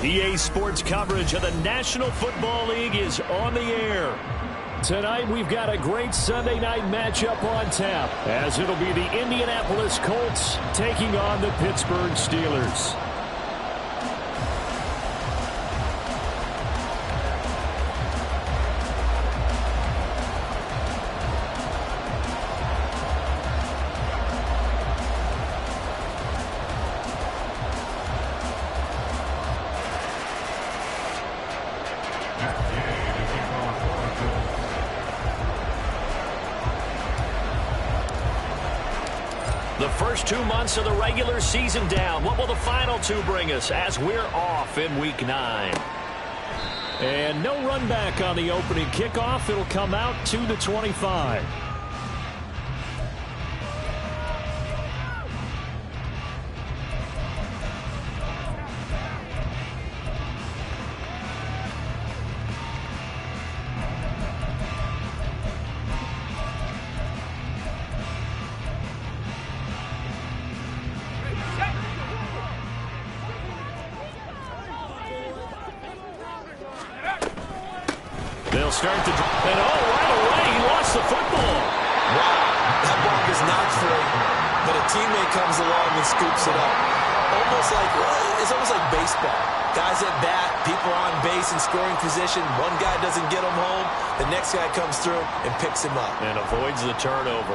EA Sports coverage of the National Football League is on the air. Tonight we've got a great Sunday night matchup on tap, as it'll be the Indianapolis Colts taking on the Pittsburgh Steelers. The first 2 months of the regular season down. What will the final two bring us as we're off in Week 9? And no run back on the opening kickoff. It'll come out to the 25. They'll start the drive, and right away, he lost the football. Wow, that ball is not free, but a teammate comes along and scoops it up. It's almost like baseball. Guys at bat, people on base in scoring position. One guy doesn't get him home, the next guy comes through and picks him up. And avoids the turnover.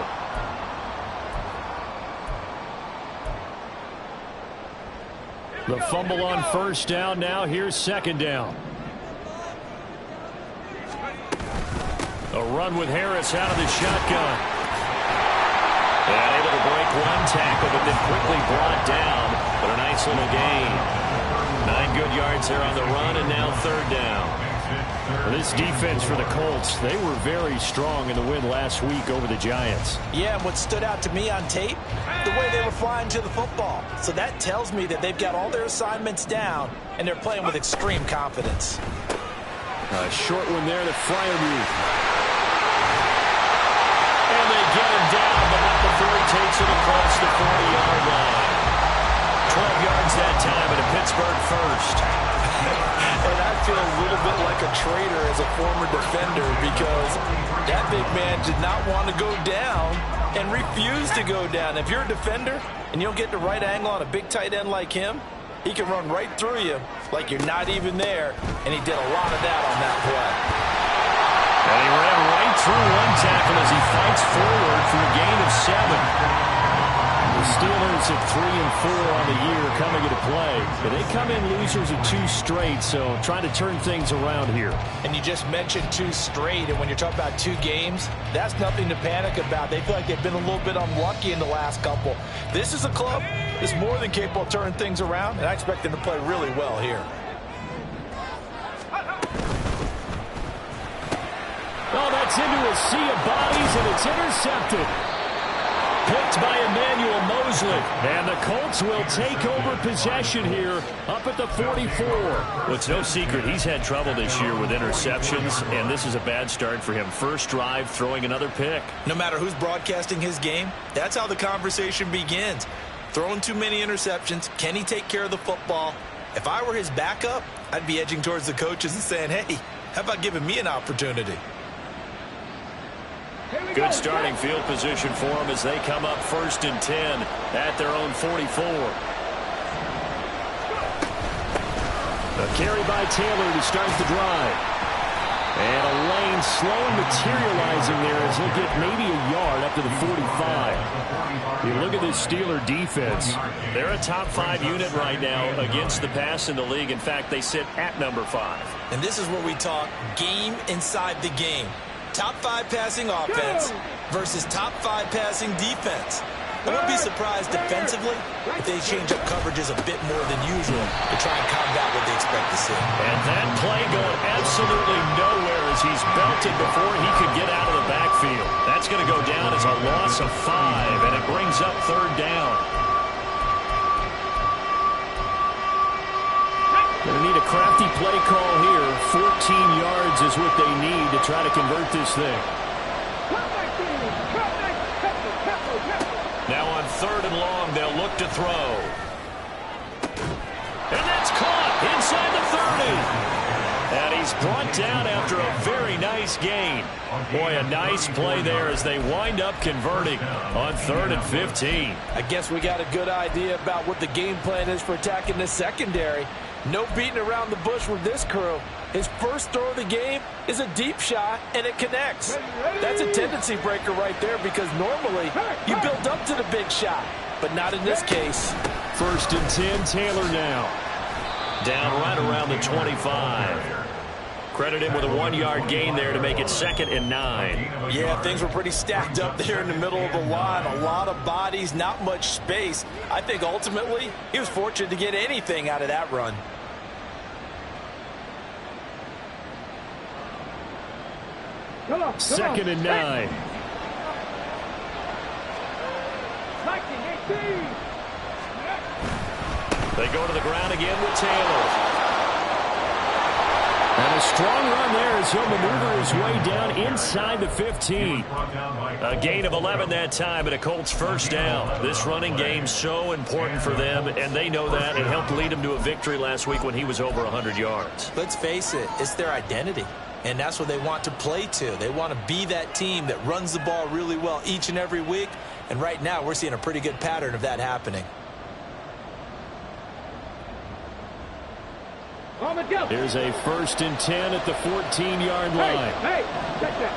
The fumble on first down now. Here's second down. A run with Harris out of the shotgun. And able to break one tackle, but then quickly brought down. But a nice little gain. 9 good yards there on the run, and now third down. Well, this defense for the Colts, they were very strong in the win last week over the Giants. Yeah, and what stood out to me on tape, the way they were flying to the football. So that tells me that they've got all their assignments down, and they're playing with extreme confidence. A short one there to Freiermuth. And they get him down, but not before he takes it across the 40-yard line. 12 yards that time, and a Pittsburgh first. And I feel a little bit like a traitor as a former defender, because that big man did not want to go down and refused to go down. If you're a defender and you don't get the right angle on a big tight end like him, he can run right through you like you're not even there, and he did a lot of that on that play. And he ran right through one tackle as he fights forward for a gain of 7. The Steelers at 3-4 on the year coming into play. But they come in losers of 2 straight, so trying to turn things around here. And you just mentioned 2 straight, and when you're talking about 2 games, that's nothing to panic about. They feel like they've been a little bit unlucky in the last couple. This is a club that's more than capable of turning things around, and I expect them to play really well here. Oh, that's into a sea of bodies, and it's intercepted. Picked by Emmanuel Mosley. And the Colts will take over possession here up at the 44. Well, it's no secret he's had trouble this year with interceptions, and this is a bad start for him. First drive, throwing another pick. No matter who's broadcasting his game, that's how the conversation begins. Throwing too many interceptions. Can he take care of the football? If I were his backup, I'd be edging towards the coaches and saying, hey, how about giving me an opportunity? Good starting field position for them as they come up 1st and 10 at their own 44. A carry by Taylor to start the drive. And a lane slowly materializing there as he'll get maybe a yard up to the 45. You look at this Steeler defense. They're a top 5 unit right now against the pass in the league. In fact, they sit at number 5. And this is where we talk game inside the game. Top 5 passing offense versus top 5 passing defense. I wouldn't be surprised defensively if they change up coverages a bit more than usual to try and combat what they expect to see. And that play going absolutely nowhere as he's belted before he could get out of the backfield. That's going to go down as a loss of 5, and it brings up 3rd down. Going to need a crafty play call here. 14 yards is what they need to try to convert this thing. Now on 3rd and long, they'll look to throw. And that's caught inside the he's brought down after a very nice gain. Boy, a nice play there as they wind up converting on 3rd and 15. I guess we got a good idea about what the game plan is for attacking the secondary. No beating around the bush with this crew. His first throw of the game is a deep shot, and it connects. That's a tendency breaker right there because normally you build up to the big shot, but not in this case. 1st and 10, Taylor now. Down right around the 25. Credit him with a 1-yard gain there to make it 2nd and 9. Yeah, things were pretty stacked up there in the middle of the line. A lot of bodies, not much space. I think ultimately he was fortunate to get anything out of that run. Come on, 2nd and 9. They go to the ground again with Taylor. And a strong run there as he'll maneuver his way down inside the 15. A gain of 11 that time and a Colts first down. This running game so important for them, and they know that. It helped lead them to a victory last week when he was over 100 yards. Let's face it, it's their identity. And that's what they want to play to. They want to be that team that runs the ball really well each and every week. And right now, we're seeing a pretty good pattern of that happening. Here's a 1st and 10 at the 14-yard line. Hey, check that.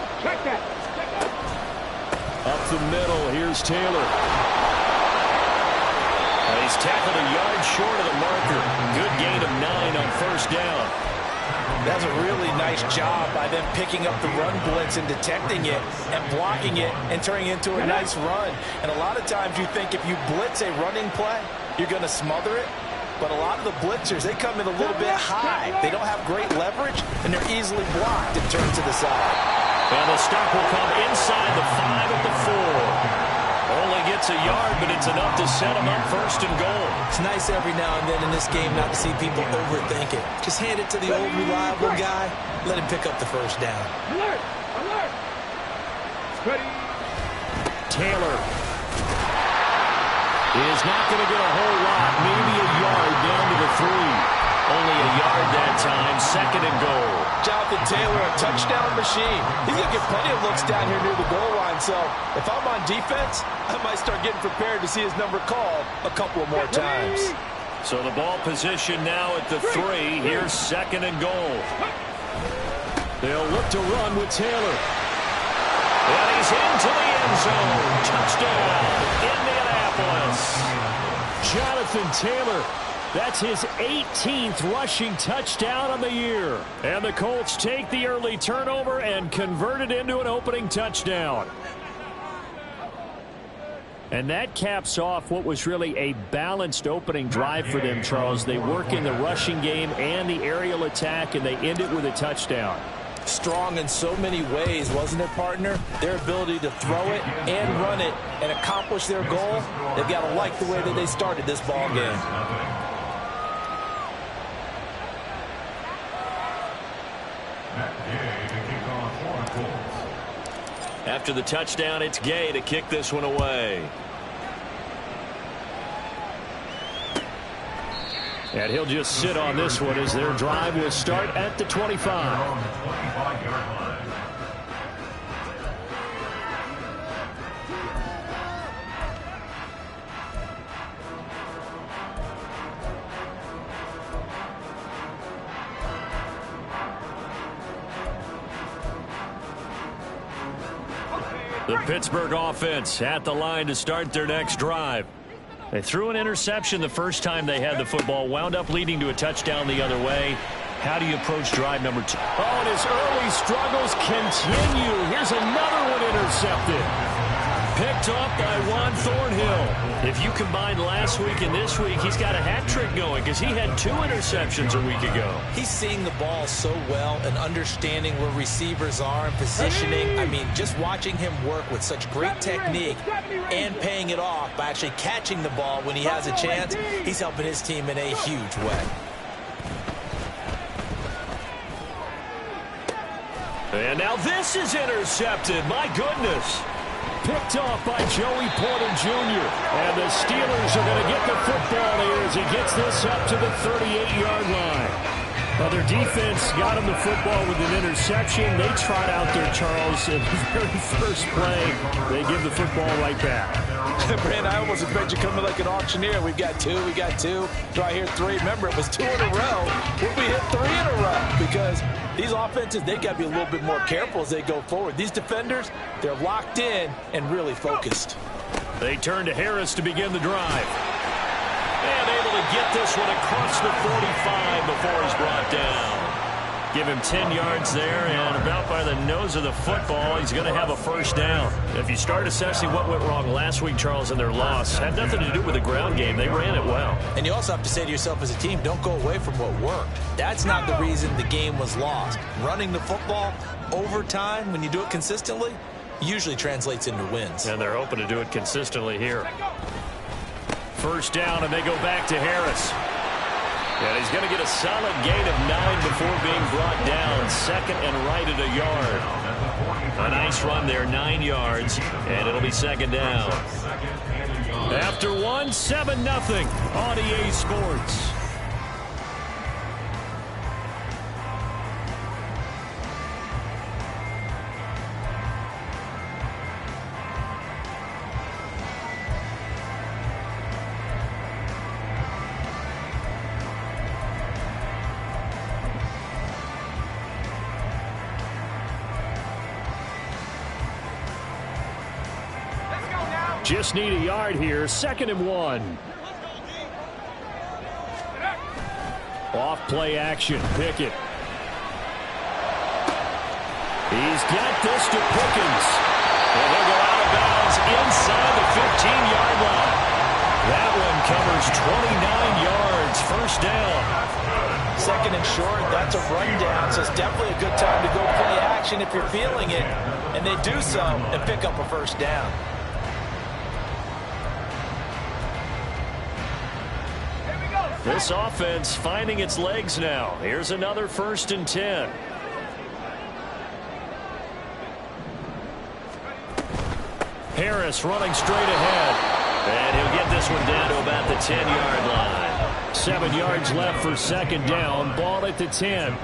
Up the middle, here's Taylor. And he's tackled a yard short of the marker. Good gain of 9 on 1st down. That's a really nice job by them picking up the run blitz and detecting it and blocking it and turning it into a nice run. And a lot of times you think if you blitz a running play, you're going to smother it. But a lot of the blitzers, they come in a little bit high. They don't have great leverage, and they're easily blocked and turned to the side. And the stop will come inside the 5 at the 4. Only gets a yard, but it's enough to set him up 1st and goal. It's nice every now and then in this game not to see people overthink it. Just hand it to the old reliable guy. Let him pick up the 1st down. Alert! Ready? Taylor is not going to get a whole lot, maybe a yard down to the 3. Only a yard that time, 2nd and goal. Jonathan Taylor, a touchdown machine. He's going to get plenty of looks down here near the goal line, so if I'm on defense, I might start getting prepared to see his number called a couple of more times. So the ball position now at the 3. Here's 2nd and goal. They'll look to run with Taylor. And he's into the end zone. Touchdown, Indianapolis. Jonathan Taylor, that's his 18th rushing touchdown on the year. And the Colts take the early turnover and convert it into an opening touchdown. And that caps off what was really a balanced opening drive for them, Charles. They work in the rushing game and the aerial attack, and they end it with a touchdown. Strong in so many ways, wasn't it, partner? Their ability to throw it and run it and accomplish their goal, they've got to like the way that they started this ball game. After the touchdown, it's Gay to kick this one away. And he'll just sit on this one as their drive will start at the 25. The Pittsburgh offense at the line to start their next drive. They threw an interception the first time they had the football, wound up leading to a touchdown the other way. How do you approach drive number 2? Oh, and his early struggles continue. Here's another one intercepted. Picked up by Juan Thornhill. If you combine last week and this week, he's got a hat trick going because he had 2 interceptions a week ago. He's seeing the ball so well and understanding where receivers are and positioning. I mean, just watching him work with such great technique and paying it off by actually catching the ball when he has a chance, he's helping his team in a huge way. And now this is intercepted. My goodness. Picked off by Joey Porter Jr. And the Steelers are going to get the football here as he gets this up to the 38-yard line. Well, their defense got them the football with an interception. They trot out there, Charles, in the very first play. They give the football right back. Brand, I almost expect you to come in like an auctioneer. We got two. Do I hear three? Remember, it was 2 in a row. Will we hit 3 in a row? Because these offenses, they got to be a little bit more careful as they go forward. These defenders, they're locked in and really focused. They turn to Harris to begin the drive. And able to get this one across the 45 before he's brought down. Give him 10 yards there, and about by the nose of the football, he's going to have a first down. If you start assessing what went wrong last week, Charles, in their loss, had nothing to do with the ground game. They ran it well. And you also have to say to yourself as a team, don't go away from what worked. That's not the reason the game was lost. Running the football over time, when you do it consistently, usually translates into wins. And they're hoping to do it consistently here. First down, and they go back to Harris. And he's going to get a solid gain of 9 before being brought down. Second and right at a yard. A nice run there, 9 yards, and it'll be second down. After 1, 7-0 on EA Sports. Just need a yard here. 2nd and 1. Off play action. Pickett. He's got this to Pickens. And he'll go out of bounds inside the 15-yard line. That one covers 29 yards. First down. 2nd and short, that's a rundown, so it's definitely a good time to go play action if you're feeling it. And they do so and pick up a first down. This offense finding its legs now. Here's another 1st and 10. Harris running straight ahead. And he'll get this one down to about the 10-yard line. 7 yards left for second down. Ball at the 10.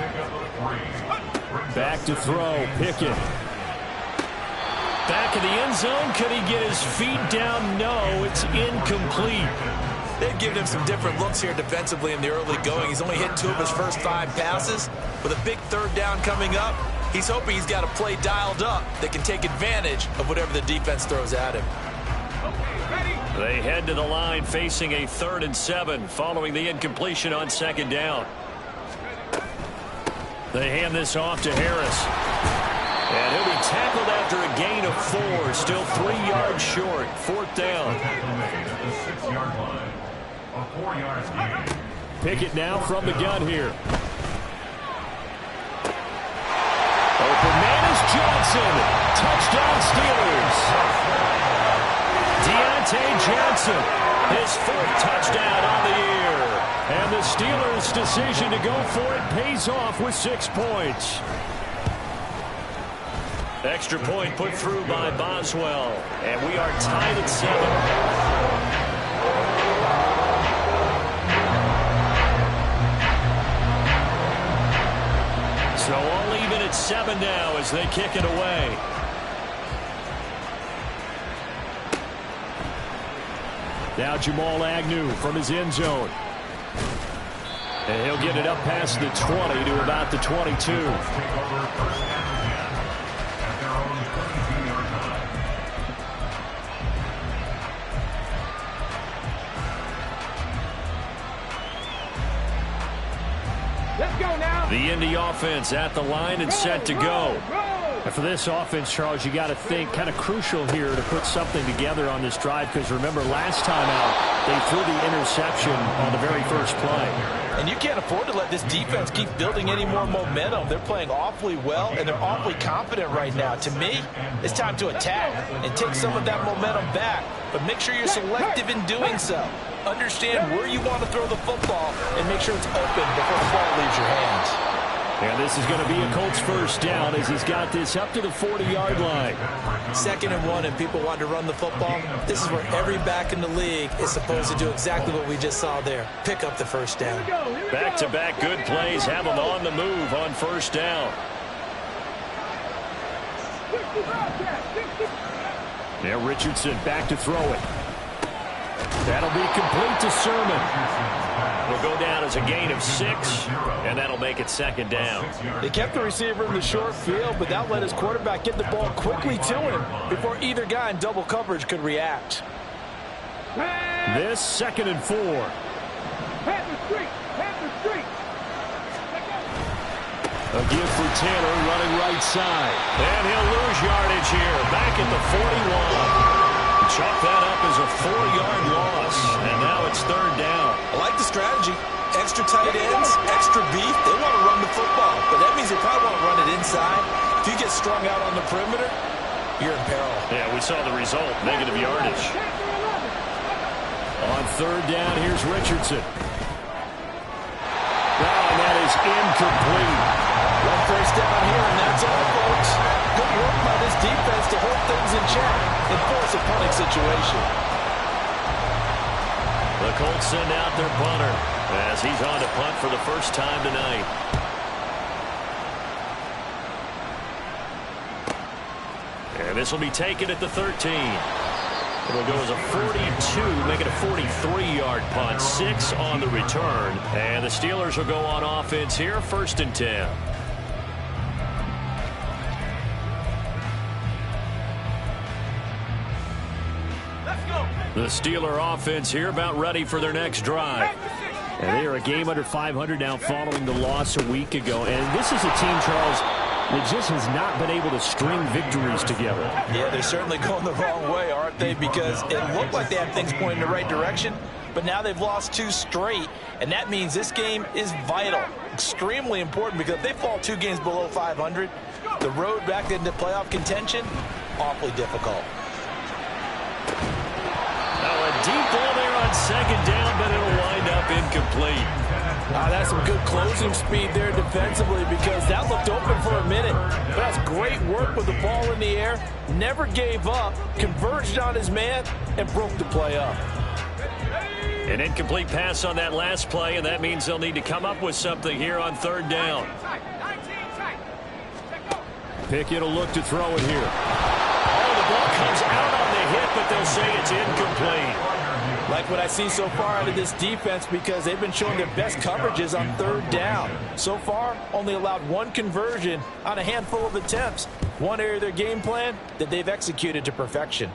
Back to throw. Pickett. Back in the end zone. Could he get his feet down? No, it's incomplete. They've given him some different looks here defensively in the early going. He's only hit 2 of his first 5 passes. With a big 3rd down coming up, he's hoping he's got a play dialed up that can take advantage of whatever the defense throws at him. They head to the line facing a 3rd and 7 following the incompletion on 2nd down. They hand this off to Harris. And he'll be tackled after a gain of 4. Still 3 yards short. 4th down. The 6-yard line. A 4 yards gain. Pickett now from the gun here. Open man is Johnson. Touchdown Steelers. Deontay Johnson, his 4th touchdown on the year. And the Steelers' decision to go for it pays off with 6 points. Extra point put through by Boswell. And we are tied at 7. So all even at 7 now as they kick it away. Now Jamal Agnew from his end zone. And he'll get it up past the 20 to about the 22. Let's go now. The Indy offense at the line and set to go. And for this offense, Charles, you got to think kind of crucial here to put something together on this drive, because remember last time out they threw the interception on the very first play. And you can't afford to let this defense keep building any more momentum. They're playing awfully well, and they're awfully confident right now. To me, it's time to attack and take some of that momentum back. But make sure you're selective in doing so. Understand where you want to throw the football and make sure it's open before the ball leaves your hands. And this is going to be a Colts first down as he's got this up to the 40-yard line. 2nd and 1 and people want to run the football. This is where every back in the league is supposed to do exactly what we just saw there. Pick up the first down. Back-to-back good plays have them on the move on first down. Now Richardson back to throw it. That'll be complete to Sermon. It'll go down as a gain of 6, and that'll make it 2nd down. They kept the receiver in the short field, but that let his quarterback get the ball quickly to him before either guy in double coverage could react. This 2nd and 4. A give for Taylor running right side. And he'll lose yardage here. Back at the 41. Chalk that up as a 4-yard loss. And now it's 3rd down. I like the strategy. Extra tight ends, extra beef. They want to run the football, but that means they probably want to run it inside. If you get strung out on the perimeter, you're in peril. Yeah, we saw the result. Negative yardage. On 3rd down, here's Richardson. And that is incomplete. One first down here, and that's all, folks. Good work by this defense to hold things in check and force a punting situation. The Colts send out their punter as he's on to punt for the first time tonight. And this will be taken at the 13. It'll go as a 42, make it a 43-yard punt. 6 on the return. And the Steelers will go on offense here, 1st and 10. The Steeler offense here about ready for their next drive. And they are a game under 500 now following the loss a week ago. And this is a team, Charles, that just has not been able to string victories together. Yeah, they're certainly going the wrong way, aren't they? Because it looked like they had things pointing in the right direction, but now they've lost 2 straight, and that means this game is vital, extremely important, because if they fall 2 games below 500, the road back into playoff contention, awfully difficult. Now a deep ball there on 2nd down, but it'll wind up incomplete. That's some good closing speed there defensively, because that looked open for a minute. But that's great work with the ball in the air. Never gave up, converged on his man, and broke the play up. An incomplete pass on that last play, and that means they'll need to come up with something here on 3rd down. Pickett will look to throw it here. Oh, the ball comes out on the hit, but they'll say it's incomplete. Like what I see so far out of this defense, because they've been showing their best coverages on 3rd down. So far, only allowed 1 conversion on a handful of attempts. One area of their game plan that they've executed to perfection.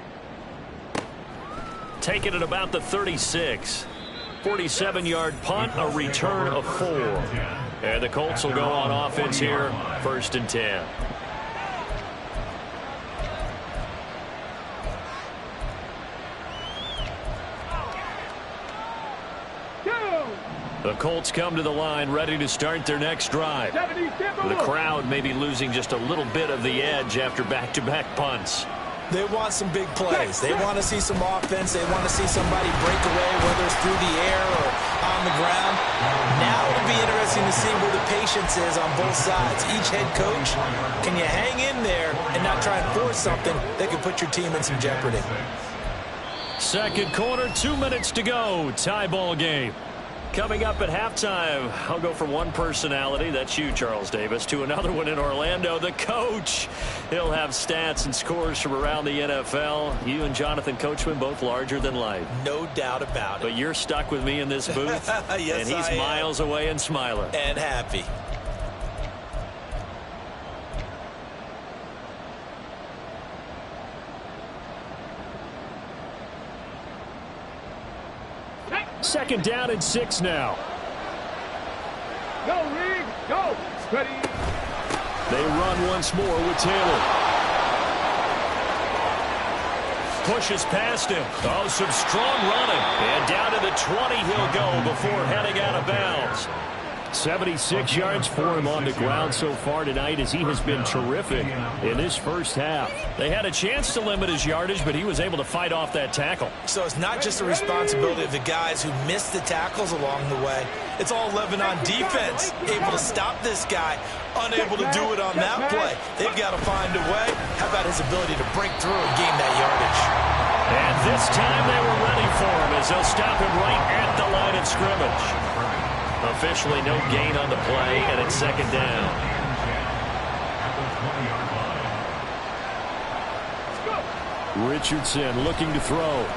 Taken at about the 36. 47-yard punt, a return of 4. And the Colts will go on offense here, 1st and 10. The Colts come to the line ready to start their next drive. The crowd may be losing just a little bit of the edge after back-to-back punts. They want some big plays. They want to see some offense. They want to see somebody break away, whether it's through the air or on the ground. Now it'll be interesting to see where the patience is on both sides. Each head coach, can you hang in there and not try and force something that could put your team in some jeopardy? 2nd quarter, 2 minutes to go. Tie ball game. Coming up at halftime, I'll go from one personality, that's you, Charles Davis, to another one in Orlando, the coach. He'll have stats and scores from around the NFL. You and Jonathan Coachman, both larger than life. No doubt about it. But you're stuck with me in this booth, yes, and he's miles away and smiling. And happy. Second down and 6 now. Go, Reed, go. Ready. They run once more with Taylor. Pushes past him. Oh, some strong running. And down to the 20 he'll go before heading out of bounds. 76 yards for him on the ground so far tonight, as he has been terrific in this first half. They had a chance to limit his yardage, but he was able to fight off that tackle. So it's not just the responsibility of the guys who missed the tackles along the way. It's all living on defense, able to stop this guy, unable to do it on that play. They've got to find a way. How about his ability to break through and gain that yardage? And this time they were ready for him, as they'll stop him right at the line of scrimmage. Officially no gain on the play, and it's second down. Richardson looking to throw.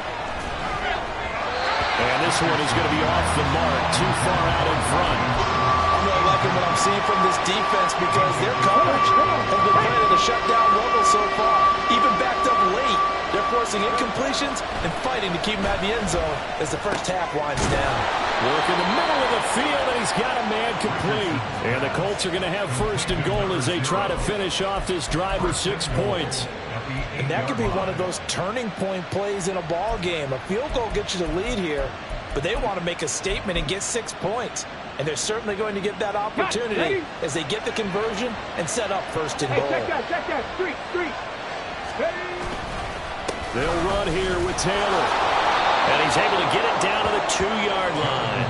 And this one is going to be off the mark, too far out in front. I'm really liking what I'm seeing from this defense, because their coverage has been playing at a shutdown level so far. Even backed up late, they're forcing incompletions and fighting to keep him out of the end zone as the first half winds down. Work in the middle of the field, and he's got a man complete. And the Colts are going to have first and goal as they try to finish off this drive with 6 points. And that could be one of those turning point plays in a ball game. A field goal gets you the lead here, but they want to make a statement and get 6 points. And they're certainly going to get that opportunity as they get the conversion and set up first and goal. Check that. Street. They'll run here with Taylor. And he's able to get it down to the 2-yard line.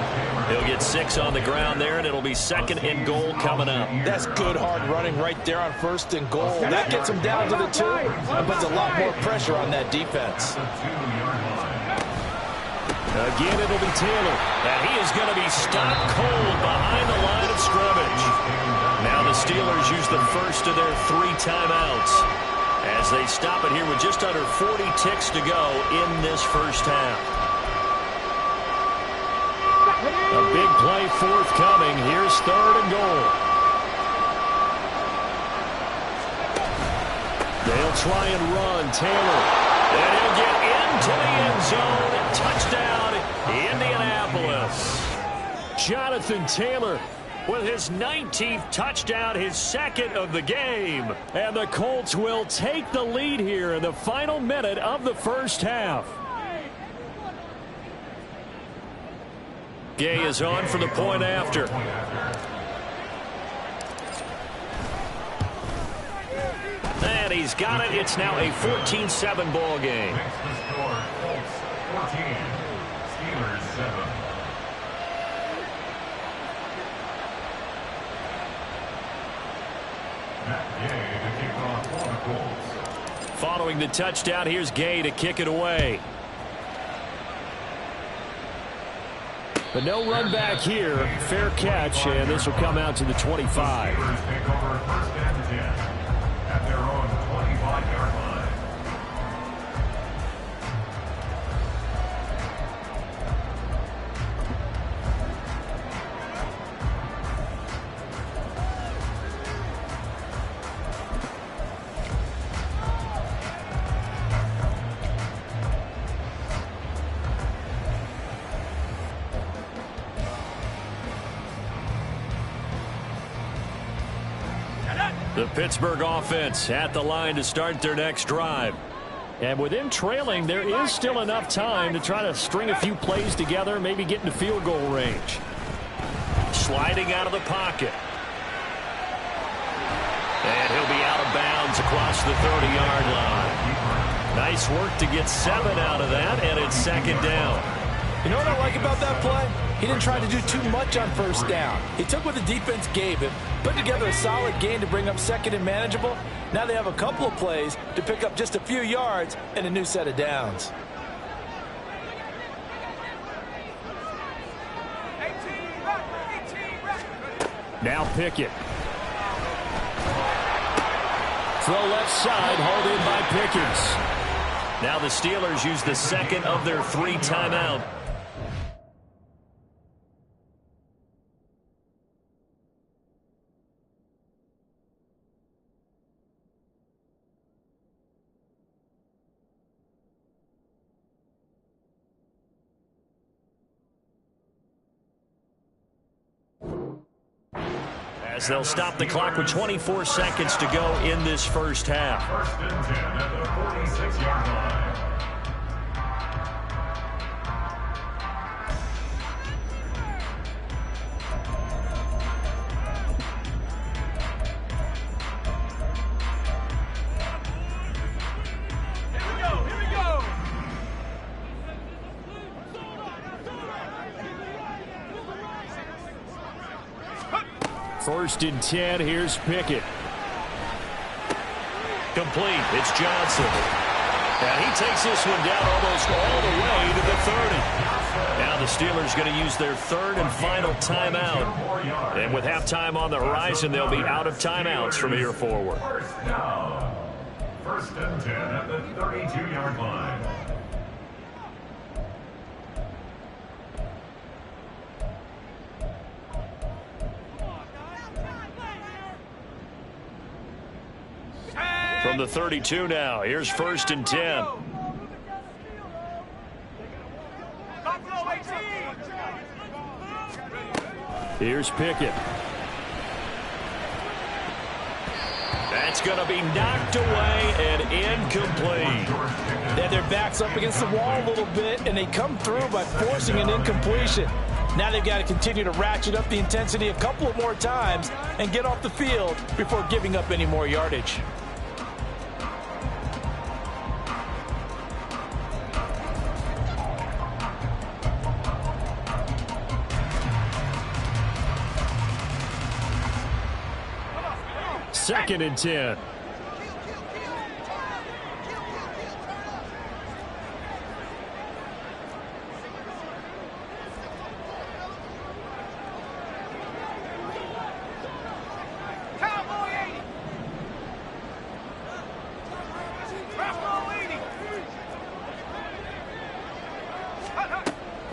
He'll get 6 on the ground there, and it'll be second and goal coming up. That's good hard running right there on first and goal. That gets him down to the 2 and puts a lot more pressure on that defense. Again, it'll be Taylor. And he is going to be stopped cold behind the line of scrimmage. Now the Steelers use the first of their 3 timeouts as they stop it here with just under 40 ticks to go in this first half. A big play forthcoming. Here's third and goal. They'll try and run. Taylor. And he'll get into the end zone. Touchdown, Indianapolis. Jonathan Taylor with his 19th touchdown, his second of the game. And the Colts will take the lead here in the final minute of the first half. Gay is on for the point after. And he's got it. It's now a 14-7 ball game. Makes the score Colts 14, Steelers 7. Matt Gay to kick off for the Colts. Following the touchdown, here's Gay to kick it away. But no run back here. Fair catch, and this will come out to the 25. Steelers take over first and 10 at their own 25-yard line. The Pittsburgh offense at the line to start their next drive. And with them trailing, there is still enough time to try to string a few plays together, maybe get into field goal range. Sliding out of the pocket. And he'll be out of bounds across the 30-yard line. Nice work to get 7 out of that, and it's second down. You know what I like about that play? He didn't try to do too much on first down. He took what the defense gave him, put together a solid gain to bring up second and manageable. Now they have a couple of plays to pick up just a few yards and a new set of downs. Now Pickett. Throw left side, hauled in by Pickens. Now the Steelers use the second of their 3 timeouts. As they'll stop the clock with 24 seconds to go in this first half. First and 10 at the 46-yard line. First and 10. Here's Pickett. Complete. It's Johnson. And he takes this one down almost all the way to the 30. Now the Steelers going to use their third and final timeout. And with halftime on the horizon, they'll be out of timeouts from here forward. First and 10 at the 32-yard line. From the 32 now, here's first and 10. Here's Pickett. That's going to be knocked away and incomplete. They had their backs up against the wall a little bit, and they come through by forcing an incompletion. Now they've got to continue to ratchet up the intensity a couple of more times and get off the field before giving up any more yardage. Second and 10.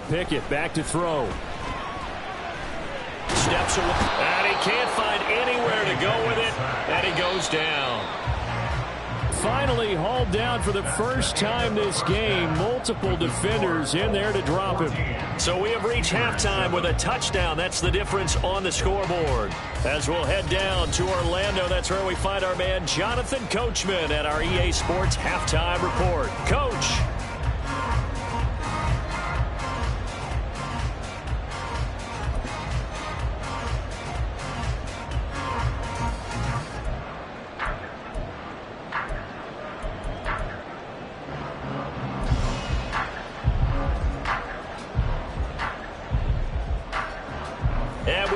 Pickett back to throw. Steps away, and he can't find anywhere to go with it, and he goes down. Finally hauled down for the first time this game. Multiple defenders in there to drop him. So we have reached halftime with a touchdown. That's the difference on the scoreboard. As we'll head down to Orlando, that's where we find our man Jonathan Coachman at our EA Sports Halftime Report. Coach.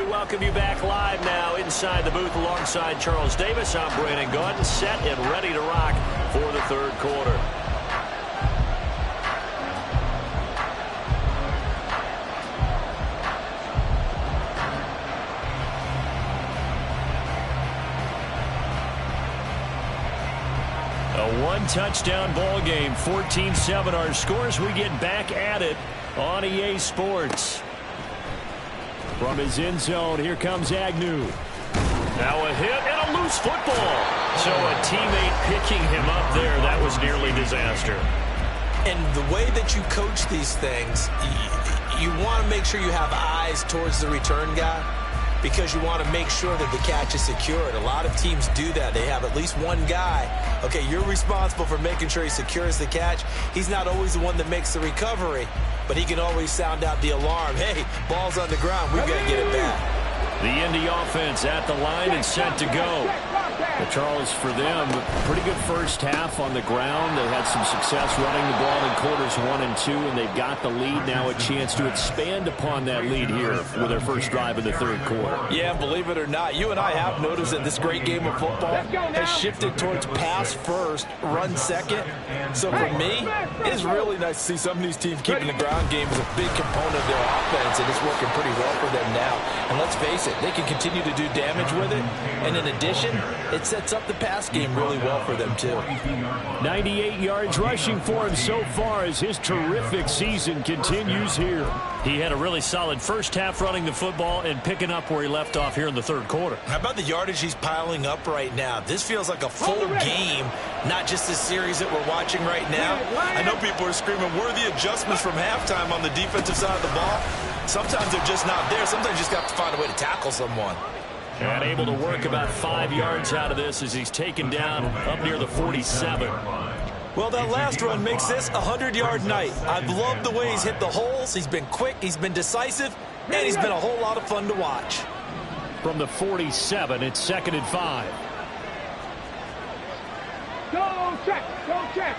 Welcome you back live now inside the booth alongside Charles Davis. I'm Brandon Gaudin, set and ready to rock for the third quarter. A one-touchdown ball game, 14-7 our scores. We get back at it on EA Sports. From his end zone, here comes Agnew. Now a hit and a loose football. So a teammate picking him up there, that was nearly disaster. And the way that you coach these things, you want to make sure you have eyes towards the return guy because you want to make sure that the catch is secured. A lot of teams do that. They have at least one guy. Okay, you're responsible for making sure he secures the catch. He's not always the one that makes the recovery, but he can always sound out the alarm. Hey, ball's on the ground. We've got to get it back. The Indy offense at the line and set to go. But Charles, for them, pretty good first half on the ground. They had some success running the ball in quarters 1 and 2, and they've got the lead now, a chance to expand upon that lead here with their first drive in the third quarter. Yeah, believe it or not, you and I have noticed that this great game of football has shifted towards pass first, run second. So for me, it's really nice to see some of these teams keeping the ground game as a big component of their offense, and it's working pretty well for them now. And let's face it, they can continue to do damage with it, and in addition, it sets up the pass game really well for them, too. 98 yards rushing for him so far as his terrific season continues here. He had a really solid first half running the football and picking up where he left off here in the third quarter. How about the yardage he's piling up right now? This feels like a full game, not just the series that we're watching right now. I know people are screaming, worthy adjustments from halftime on the defensive side of the ball. Sometimes they're just not there. Sometimes you just have to find a way to tackle someone. And able to work about 5 yards out of this as he's taken down up near the 47. Well, that last run makes this a 100-yard night. I've loved the way he's hit the holes. He's been quick, he's been decisive, and he's been a whole lot of fun to watch. From the 47, it's second and 5. Go check, go check.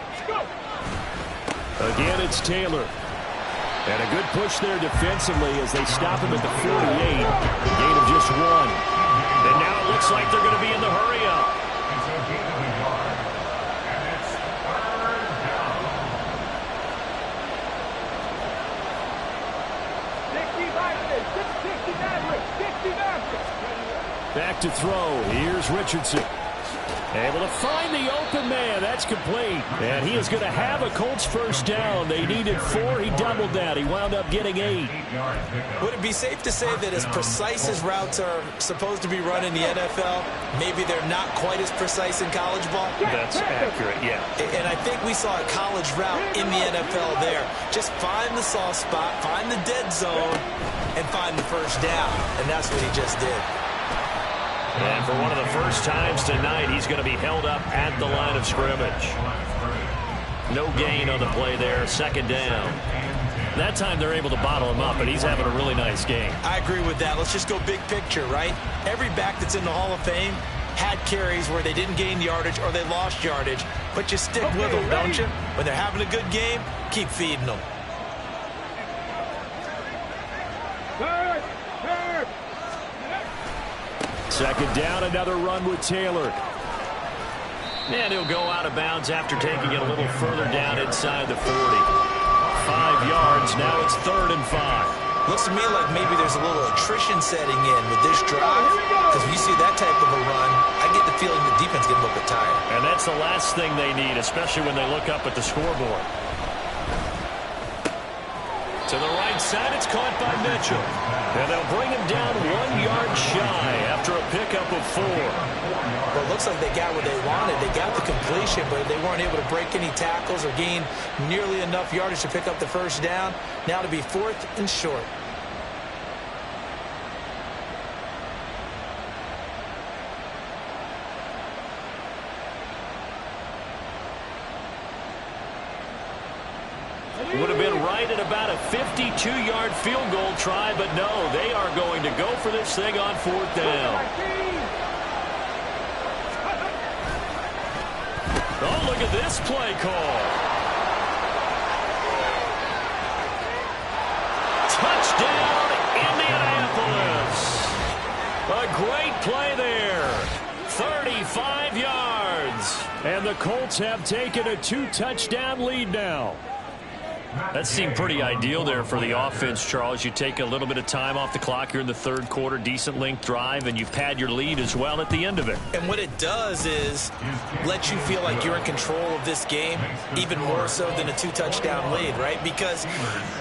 Let's go. Again, it's Taylor. And a good push there defensively as they stop him at the 48. A gain of just 1. And now it looks like they're going to be in the hurry-up. He's a gain of a yard. And it's third down. 69. Back to throw. Here's Richardson. Able to find the open man. That's complete. And he is going to have a Colts first down. They needed 4. He doubled that. He wound up getting 8. Would it be safe to say that as precise as routes are supposed to be run in the NFL, maybe they're not quite as precise in college ball? That's accurate, yeah. And I think we saw a college route in the NFL there. Just find the soft spot, find the dead zone, and find the first down. And that's what he just did. And for one of the first times tonight, he's going to be held up at the line of scrimmage. No gain on the play there. Second down. That time they're able to bottle him up, and he's having a really nice game. I agree with that. Let's just go big picture, right? Every back that's in the Hall of Fame had carries where they didn't gain yardage or they lost yardage. But you stick with them, don't you? When they're having a good game, keep feeding them. Second down, another run with Taylor. And he'll go out of bounds after taking it a little further down inside the 40. 5 yards, now it's 3rd and 5. Looks to me like maybe there's a little attrition setting in with this drive. Because when you see that type of a run, I get the feeling the defense getting a little bit tired. And that's the last thing they need, especially when they look up at the scoreboard. To the right side, it's caught by Mitchell. And they'll bring him down 1 yard shy after a pickup of 4. Well, it looks like they got what they wanted. They got the completion, but they weren't able to break any tackles or gain nearly enough yardage to pick up the first down. Now to be 4th and short. Would have been right at about a 52-yard field goal try, but no, they are going to go for this thing on 4th down. Oh, look at this play call. Touchdown, Indianapolis. A great play there. 35 yards. And the Colts have taken a 2-touchdown lead now. That seemed pretty ideal there for the offense, Charles. You take a little bit of time off the clock here in the 3rd quarter, decent length drive, and you pad your lead as well at the end of it. And what it does is let you feel like you're in control of this game, even more so than a 2-touchdown lead, right? Because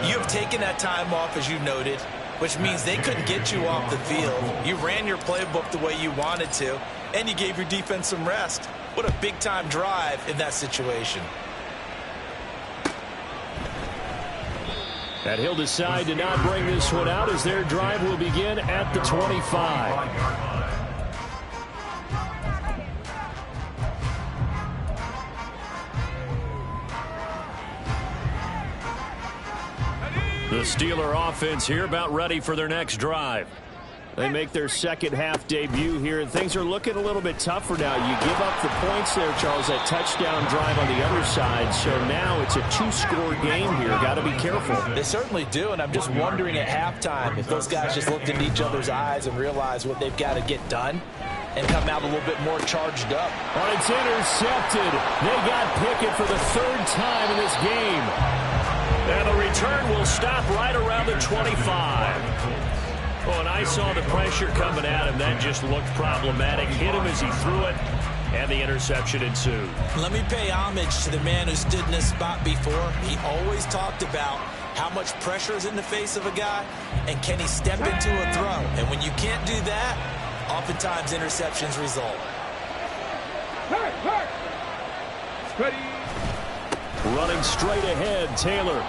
you've taken that time off, as you noted, which means they couldn't get you off the field. You ran your playbook the way you wanted to, and you gave your defense some rest. What a big-time drive in that situation. And he'll decide to not bring this one out as their drive will begin at the 25. The Steeler offense here about ready for their next drive. They make their second half debut here, and things are looking a little bit tougher now. You give up the points there, Charles, that touchdown drive on the other side. So now it's a 2-score game here. Got to be careful. They certainly do, and I'm just wondering at halftime if those guys just looked into each other's eyes and realized what they've got to get done and come out a little bit more charged up. But it's intercepted. They got Pickett for the 3rd time in this game. And the return will stop right around the 25. Oh, and I saw the pressure coming at him. That just looked problematic. Hit him as he threw it, and the interception ensued. Let me pay homage to the man who stood in this spot before. He always talked about how much pressure is in the face of a guy, and can he step into a throw? And when you can't do that, oftentimes interceptions result. Running straight ahead, Taylor.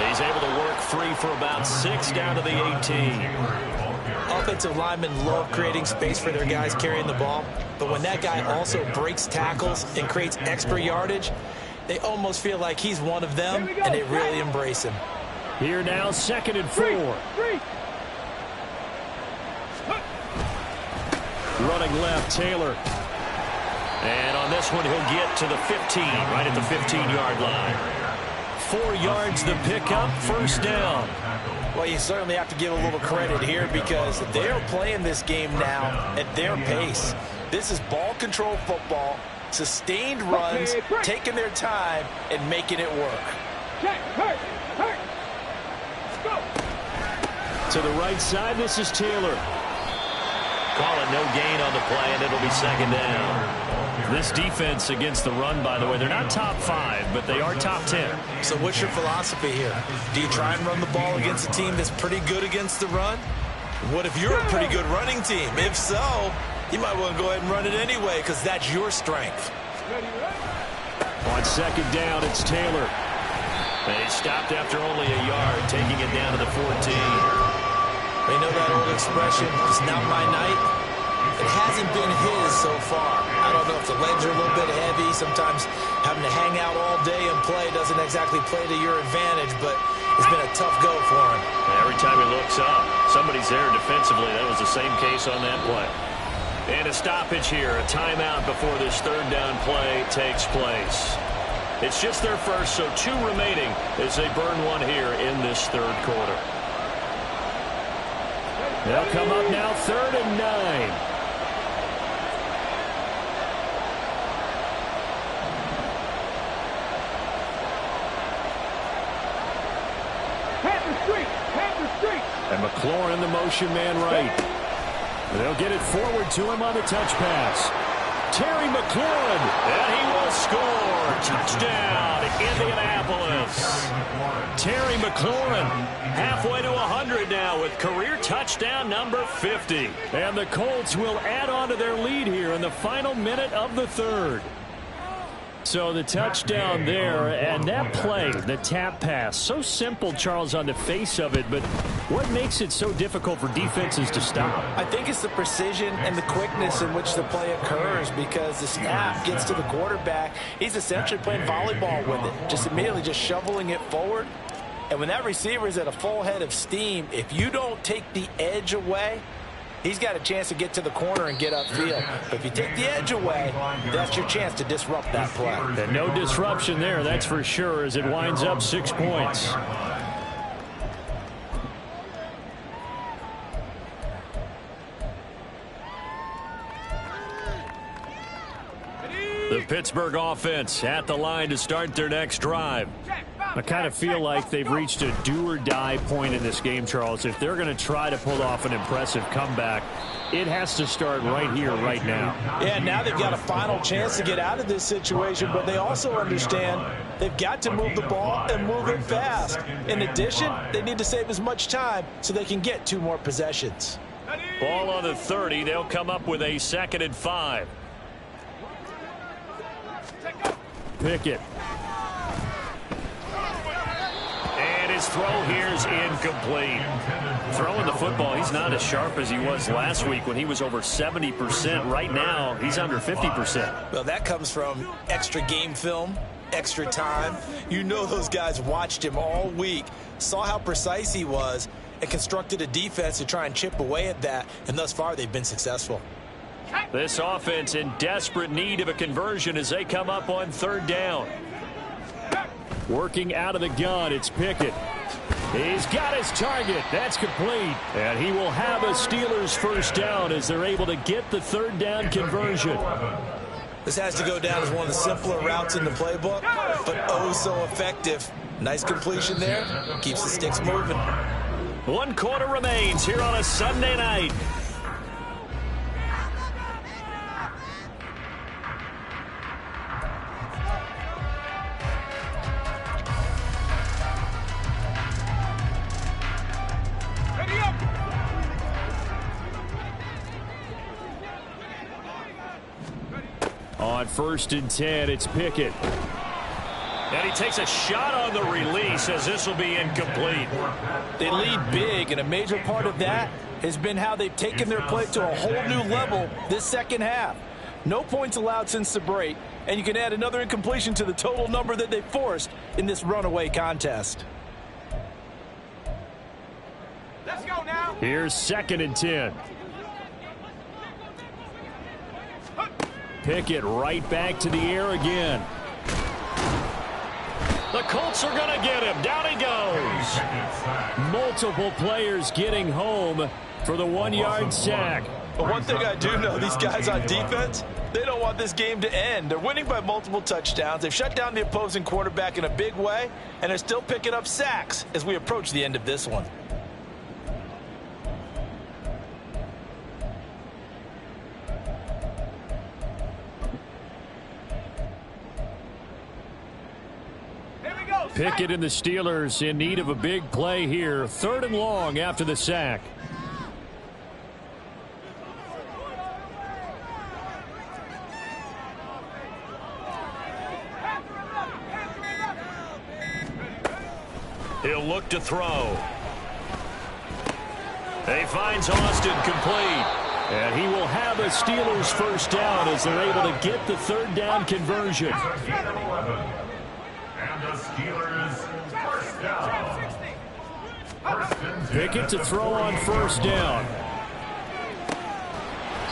He's able to work 3 for about 6 down to the 18. Offensive linemen love creating space for their guys carrying the ball, but when that guy also breaks tackles and creates extra yardage, they almost feel like he's one of them, and they really embrace him. Here now, 2nd and 4. Running left, Taylor. And on this one, he'll get to the 15, right at the 15-yard line. 4 yards the pickup, first down. Well, you certainly have to give a little credit here because they're playing this game now at their pace. This is ball control football, sustained runs, taking their time, and making it work. To the right side, this is Taylor. Call it no gain on the play, and it'll be second down. This defense against the run, by the way, they're not top 5, but they are top 10. So what's your philosophy here? Do you try and run the ball against a team that's pretty good against the run? What if you're a pretty good running team? If so, you might want to go ahead and run it anyway because that's your strength. On second down, it's Taylor. And he stopped after only a yard, taking it down to the 14. They know that old expression, it's not my night. It hasn't been his so far. I don't know if the legs are a little bit heavy. Sometimes having to hang out all day and play doesn't exactly play to your advantage, but it's been a tough go for him. Every time he looks up, somebody's there defensively. That was the same case on that play. And a stoppage here, a timeout before this third down play takes place. It's just their first, so 2 remaining as they burn one here in this third quarter. They'll come up now, 3rd and 9. And McLaurin, the motion man right. They'll get it forward to him on the touch pass. Terry McLaurin, and he will score. Touchdown, Indianapolis. Terry McLaurin, halfway to 100 now with career touchdown number 50. And the Colts will add on to their lead here in the final minute of the third. So the touchdown there, and that play, the tap pass, so simple, Charles, on the face of it, but what makes it so difficult for defenses to stop? I think it's the precision and the quickness in which the play occurs because the snap gets to the quarterback. He's essentially playing volleyball with it, just immediately just shoveling it forward. And when that receiver is at a full head of steam, if you don't take the edge away, he's got a chance to get to the corner and get upfield. But if you take the edge away, that's your chance to disrupt that play. And no disruption there, that's for sure, as it winds up 6 points. The Pittsburgh offense at the line to start their next drive. I kind of feel like they've reached a do-or-die point in this game, Charles. If they're going to try to pull off an impressive comeback, it has to start right here, right now. Yeah, now they've got a final chance to get out of this situation, but they also understand they've got to move the ball and move it fast. In addition, they need to save as much time so they can get 2 more possessions. Ball on the 30. They'll come up with a 2nd and 5. Pickett. And his throw here is incomplete. Throwing the football, he's not as sharp as he was last week when he was over 70%. Right now, he's under 50%. Well, that comes from extra game film, extra time. You know those guys watched him all week, saw how precise he was, and constructed a defense to try and chip away at that, and thus far they've been successful. This offense in desperate need of a conversion as they come up on 3rd down. Working out of the gun, it's Pickett. He's got his target. That's complete. And he will have a Steelers first down as they're able to get the 3rd down conversion. This has to go down as one of the simpler routes in the playbook, but oh so effective. Nice completion there. Keeps the sticks moving. 1 quarter remains here on a Sunday night. On 1st and 10, it's Pickett. And he takes a shot on the release as this will be incomplete. They lead big, and a major part of that has been how they've taken their play to a whole new level this second half. No points allowed since the break, and you can add another incompletion to the total number that they forced in this runaway contest. Let's go now. Here's 2nd and 10. Pickett right back to the air again. The Colts are going to get him. Down he goes. Multiple players getting home for the 1-yard sack. But one thing I do know, these guys on defense, they don't want this game to end. They're winning by multiple touchdowns. They've shut down the opposing quarterback in a big way, and they're still picking up sacks as we approach the end of this one. Pickett and the Steelers in need of a big play here. 3rd and long after the sack. He'll look to throw. He finds Austin complete. And he will have a Steelers first down as they're able to get the 3rd down conversion. And the Steelers first down. Pickett to throw on 1st down.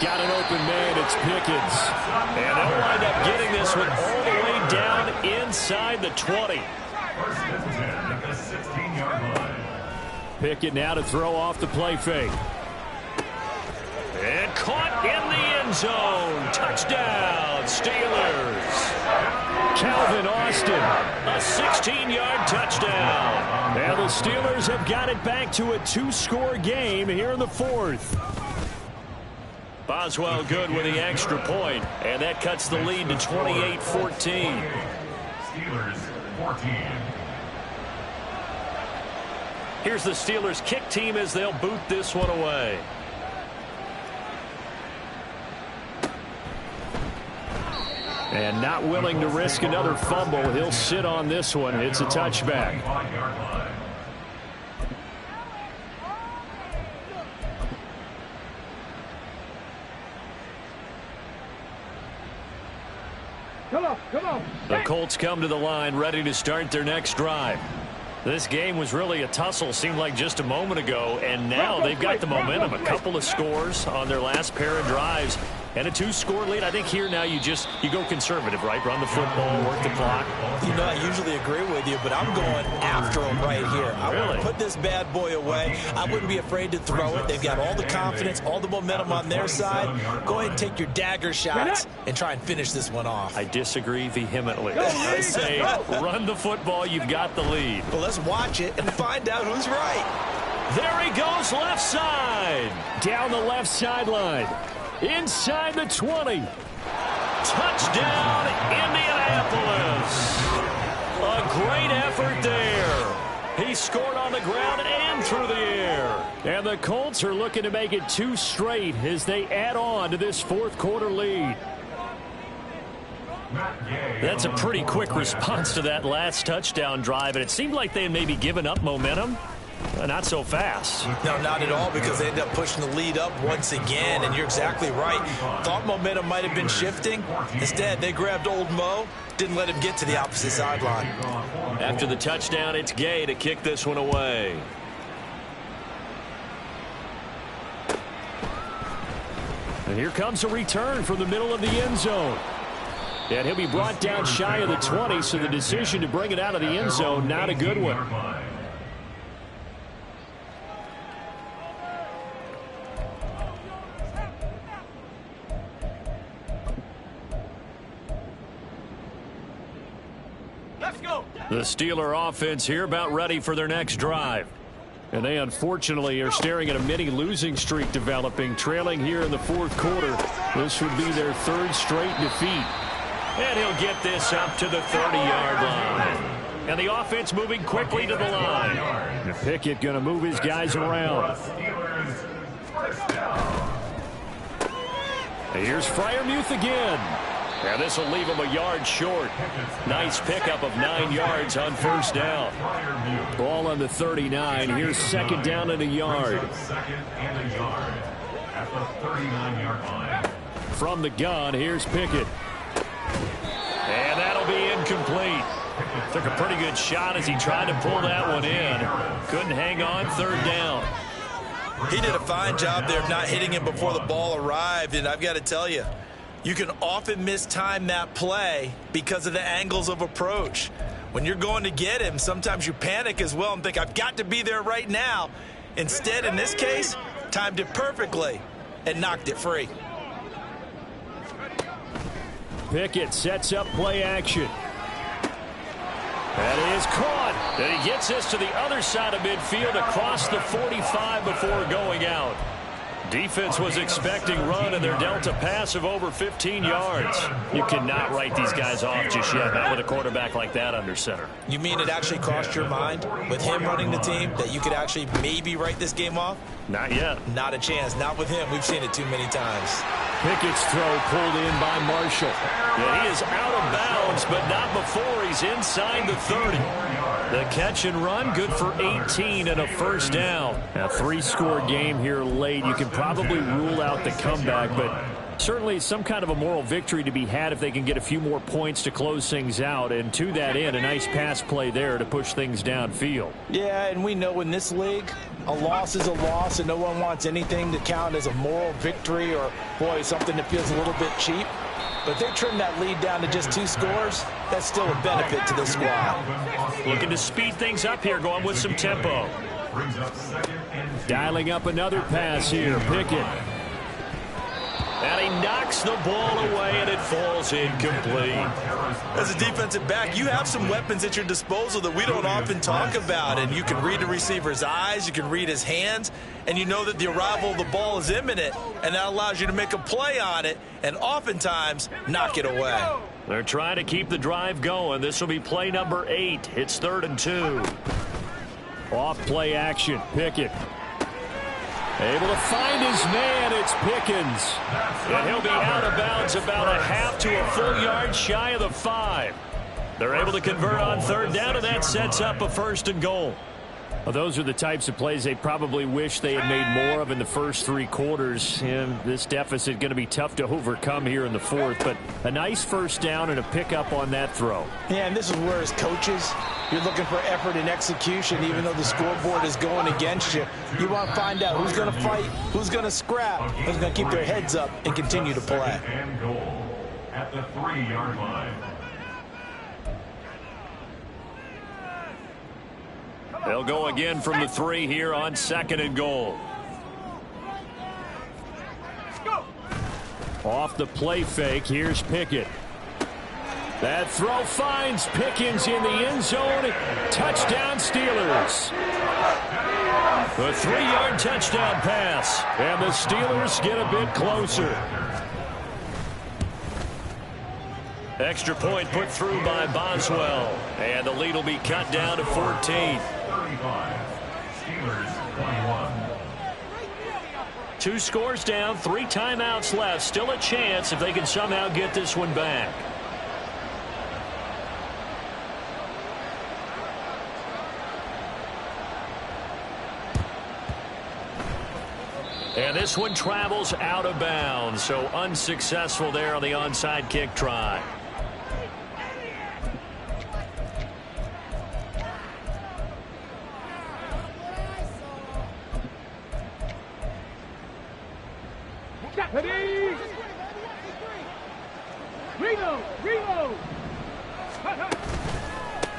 Got an open man, it's Pickens. And they'll wind up getting this one all the way down inside the 20. 1st and 10 at the 16-yard line. Pickett now to throw off the play fake. And caught in the end zone. Touchdown, Steelers. Calvin Austin, a 16-yard touchdown. And the Steelers have got it back to a 2-score game here in the 4th. Boswell good with the extra point, and that cuts the lead to 28-14. Steelers 14. Here's the Steelers kick team as they'll boot this one away. And not willing to risk another fumble, he'll sit on this one. It's a touchback. Come on. The Colts come to the line ready to start their next drive. This game was really a tussle, seemed like just a moment ago, and now they've got the momentum. A couple of scores on their last pair of drives and a 2-score lead. I think here now you go conservative, right? Run the football, work the clock. You know, I usually agree with you, but I'm going after them right here. I want to put this bad boy away. I wouldn't be afraid to throw it. They've got all the confidence, all the momentum on their side. Go ahead and take your dagger shots and try and finish this one off. I disagree vehemently. I say run the football. You've got the lead. Well, let's watch it and find out who's right. There he goes, left side. Down the left sideline. Inside the 20. Touchdown, Indianapolis. A great effort there. He scored on the ground and through the air. And the Colts are looking to make it 2 straight as they add on to this 4th quarter lead. That's a pretty quick response to that last touchdown drive, and it seemed like they had maybe given up momentum. Not so fast. No, not at all, because they ended up pushing the lead up once again, and you're exactly right. Thought momentum might have been shifting. Instead, they grabbed old Mo, didn't let him get to the opposite sideline. After the touchdown, it's Gay to kick this one away. And here comes a return from the middle of the end zone. And he'll be brought down shy of the 20, so the decision to bring it out of the end zone, not a good one. The Steeler offense here about ready for their next drive. And they unfortunately are staring at a mini losing streak developing, trailing here in the 4th quarter. This would be their 3rd straight defeat. And he'll get this up to the 30-yard line. And the offense moving quickly to the line. And Pickett going to move his guys around. And here's Freiermuth again. And this will leave him a yard short. Nice pickup of 9 yards on 1st down. Ball on the 39. Here's 2nd down and a yard. At the 39-yard line. From the gun, here's Pickett. And that'll be incomplete. Took a pretty good shot as he tried to pull that one in. Couldn't hang on 3rd down. He did a fine job there of not hitting him before the ball arrived, and I've got to tell you, you can often mistime that play because of the angles of approach. When you're going to get him, sometimes you panic as well and think, I've got to be there right now. Instead, in this case, timed it perfectly and knocked it free. Pickett sets up play action. That is caught. And he gets this to the other side of midfield across the 45 before going out. Defense was expecting run, and they're dealt a pass of over 15 yards. You cannot write these guys off just yet, not with a quarterback like that under center. You mean it actually crossed your mind with him running the team that you could actually maybe write this game off? Not yet. Not a chance. Not with him. We've seen it too many times. Pickett's throw pulled in by Marshall. Yeah, he is out of bounds, but not before he's inside the 30. The catch and run, good for 18 and a first down. A 3-score game here late. You can probably rule out the comeback, but certainly some kind of a moral victory to be had if they can get a few more points to close things out. And to that end, a nice pass play there to push things downfield. Yeah, and we know in this league, a loss is a loss, and no one wants anything to count as a moral victory or, boy, something that feels a little bit cheap. But if they trim that lead down to just 2 scores, that's still a benefit to this squad. Looking to speed things up here, going with some tempo. Dialing up another pass here, Pickett. And he knocks the ball away, and it falls incomplete. As a defensive back, you have some weapons at your disposal that we don't often talk about. And you can read the receiver's eyes, you can read his hands, and you know that the arrival of the ball is imminent, and that allows you to make a play on it and oftentimes knock it away. They're trying to keep the drive going. This will be play number 8. It's 3rd and 2. Off play action, Pickett. Able to find his man, it's Pickens. And he'll be out of bounds about a half to a full yard shy of the 5. They're able to convert on 3rd down, and that sets up a 1st and goal. Well, those are the types of plays they probably wish they had made more of in the first 3 quarters. And this deficit going to be tough to overcome here in the 4th. But a nice first down and a pickup on that throw. Yeah, and this is where as coaches, you're looking for effort and execution. Even though the scoreboard is going against you, you want to find out who's going to fight, who's going to scrap, who's going to keep their heads up and continue to play. And goal at the 3-yard line. They'll go again from the 3 here on 2nd and goal. Off the play fake, here's Pickett. That throw finds Pickens in the end zone. Touchdown Steelers. The 3-yard touchdown pass. And the Steelers get a bit closer. Extra point put through by Boswell. And the lead will be cut down to 14. 2 scores down, 3 timeouts left. Still a chance if they can somehow get this one back. And this one travels out of bounds, so unsuccessful there on the onside kick try.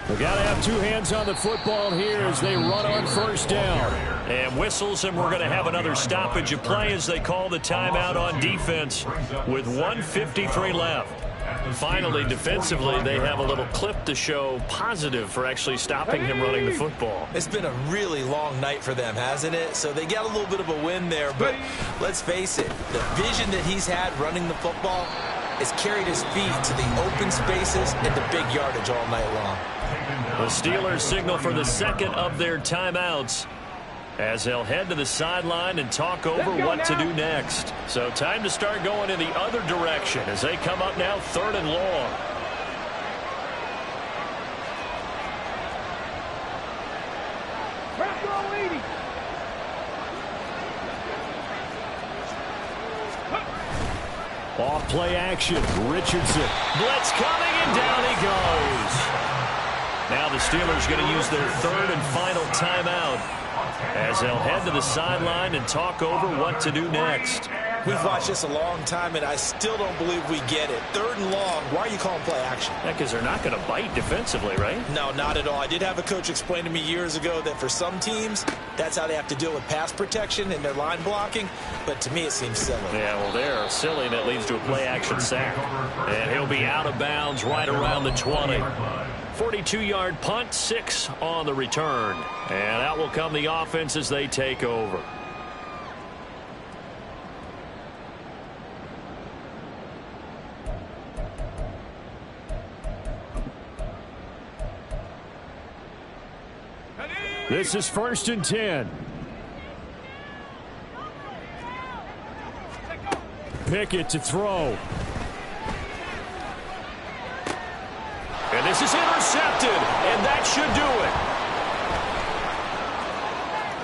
We've got to have 2 hands on the football here as they run on 1st down. And whistles, and we're going to have another stoppage of play as they call the timeout on defense with 1:53 left. Finally, defensively, they have a little clip to show positive for actually stopping him running the football. It's been a really long night for them, hasn't it? So they got a little bit of a win there, but let's face it, the vision that he's had running the football has carried his feet to the open spaces and the big yardage all night long. The Steelers signal for the 2nd of their timeouts as they'll head to the sideline and talk over what to do next. So time to start going in the other direction as they come up now 3rd and long. Off play action, Richardson. Blitz coming, and down he goes. Now the Steelers going to use their 3rd and final timeout as they'll head to the sideline and talk over what to do next. We've watched this a long time, and I still don't believe we get it. 3rd and long, why are you calling play action? Yeah, because they're not going to bite defensively, right? No, not at all. I did have a coach explain to me years ago that for some teams, that's how they have to deal with pass protection and their line blocking. But to me, it seems silly. Yeah, well, they're silly, and it leads to a play-action sack. And he'll be out of bounds right around the 20. 42-yard punt, 6 on the return. And out will come the offense as they take over. This is 1st and 10. Pickett to throw. And this is intercepted, and that should do it.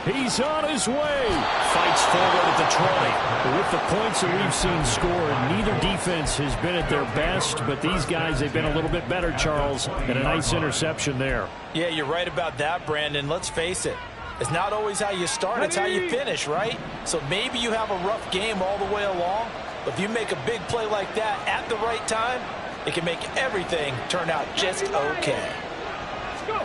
He's on his way. Fights forward at the 20. With the points that we've seen scored, neither defense has been at their best, but these guys, they've been a little bit better, Charles, and a nice interception there. Yeah, you're right about that, Brandon. Let's face it. It's not always how you start, it's how you finish, right? So maybe you have a rough game all the way along, but if you make a big play like that at the right time, it can make everything turn out just okay. Let's go.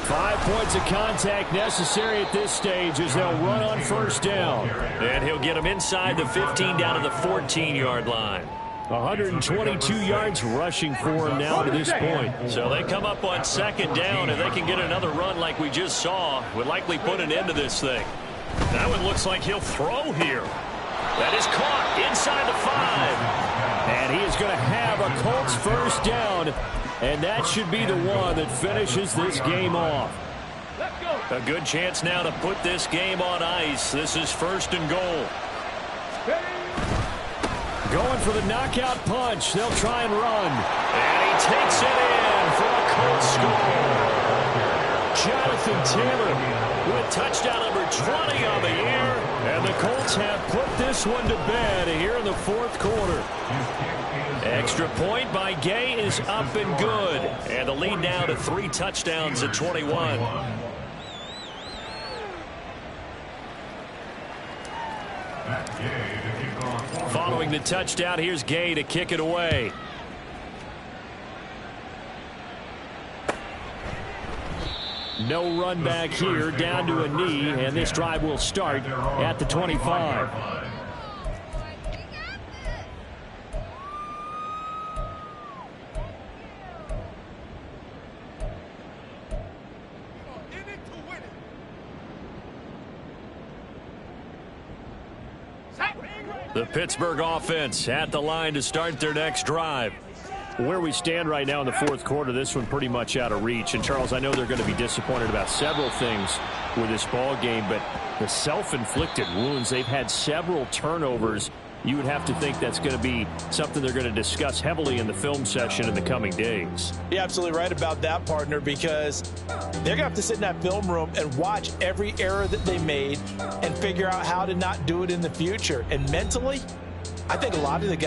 5 points of contact necessary at this stage as they'll run on 1st down. And he'll get him inside the 15 down to the 14-yard line. 122 yards rushing for him now to this point. So they come up on 2nd down, and they can get another run like we just saw. Would likely put an end to this thing. Now it looks like he'll throw here. That is caught inside the 5. And he is going to have a Colts 1st down. And that should be the one that finishes this game off. Let's go. A good chance now to put this game on ice. This is 1st and goal. Going for the knockout punch. They'll try and run. And he takes it in for a Colts score. Jonathan Taylor with touchdown number 20 on the year. And the Colts have put this one to bed here in the 4th quarter. Extra point by Gay is up and good. And the lead now to 3 touchdowns at 21. Following the touchdown, here's Gay to kick it away. No run back here, down to a knee, and this drive will start at the 25. The Pittsburgh offense at the line to start their next drive. Where we stand right now in the 4th quarter, this one pretty much out of reach. And, Charles, I know they're going to be disappointed about several things with this ball game, but the self-inflicted wounds, they've had several turnovers. You would have to think that's going to be something they're going to discuss heavily in the film session in the coming days. You're absolutely right about that, partner, because they're going to have to sit in that film room and watch every error that they made and figure out how to not do it in the future. And mentally, I think a lot of the guys